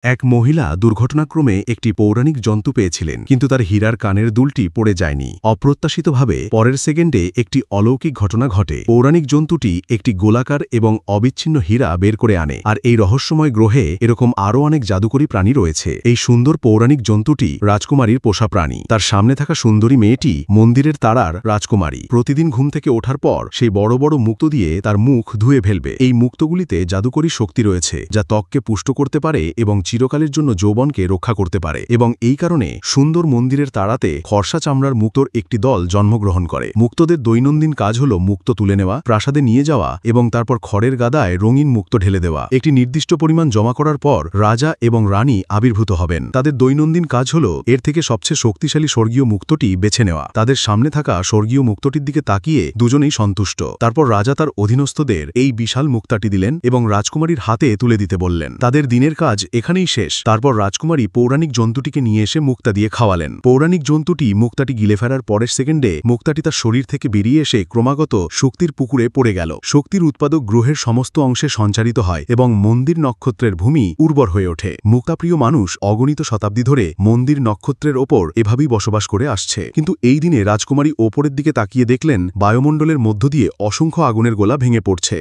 এক মহিলা দুর্ঘটনাক্রমে একটি পৌরাণিক জন্তু পেয়েছিলেন, কিন্তু তার হীরার কানের দুলটি পড়ে যায়নি। অপ্রত্যাশিতভাবে পরের সেকেন্ডে একটি অলৌকিক ঘটনা ঘটে। পৌরাণিক জন্তুটি একটি গোলাকার এবং অবিচ্ছিন্ন হীরা বের করে আনে। আর এই রহস্যময় গ্রহে এরকম আরও অনেক জাদুকরী প্রাণী রয়েছে। এই সুন্দর পৌরাণিক জন্তুটি রাজকুমারীর পোষা প্রাণী। তার সামনে থাকা সুন্দরী মেয়েটি মন্দিরের তারার রাজকুমারী। প্রতিদিন ঘুম থেকে ওঠার পর সেই বড় বড় মুক্তো দিয়ে তার মুখ ধুয়ে ফেলবে। এই মুক্তগুলিতে জাদুকরী শক্তি রয়েছে, যা ত্বককে পুষ্ট করতে পারে এবং চিরকালের জন্য যৌবনকে রক্ষা করতে পারে। এবং এই কারণে সুন্দর মন্দিরের তাড়াতে ফর্সা চামড়ার মুক্তোর একটি দল জন্মগ্রহণ করে। মুক্তদের দৈনন্দিন কাজ হল মুক্ত তুলে নেওয়া, প্রাসাদে নিয়ে যাওয়া এবং তারপর খড়ের গাদায় রঙিন মুক্ত ঢেলে দেওয়া। একটি নির্দিষ্ট পরিমাণ জমা করার পর রাজা এবং রানী আবির্ভূত হবেন। তাদের দৈনন্দিন কাজ হল এর থেকে সবচেয়ে শক্তিশালী স্বর্গীয় মুক্তটি বেছে নেওয়া। তাদের সামনে থাকা স্বর্গীয় মুক্তটির দিকে তাকিয়ে দুজনেই সন্তুষ্ট। তারপর রাজা তার অধীনস্থদের এই বিশাল মুক্তাটি দিলেন এবং রাজকুমারীর হাতে তুলে দিতে বললেন। তাদের দিনের কাজ এখানেই শেষ। তারপর রাজকুমারী পৌরাণিক জন্তুটিকে নিয়ে এসে মুক্তা দিয়ে খাওয়ালেন। পৌরাণিক জন্তুটি মুক্তাটি গিলে ফেলার পরের সেকেন্ডে মুক্তাটি তার শরীর থেকে বেরিয়ে এসে ক্রমাগত শক্তির পুকুরে পড়ে গেল। শক্তির উৎপাদক গ্রহের সমস্ত অংশে সঞ্চারিত হয় এবং মন্দির নক্ষত্রের ভূমি উর্বর হয়ে ওঠে। মুক্তাপ্রিয় মানুষ অগণিত শতাব্দী ধরে মন্দির নক্ষত্রের ওপর এভাবেই বসবাস করে আসছে। কিন্তু এই দিনে রাজকুমারী ওপরের দিকে তাকিয়ে দেখলেন বায়ুমণ্ডলের মধ্য দিয়ে অসংখ্য আগুনের গোলা ভেঙে পড়ছে।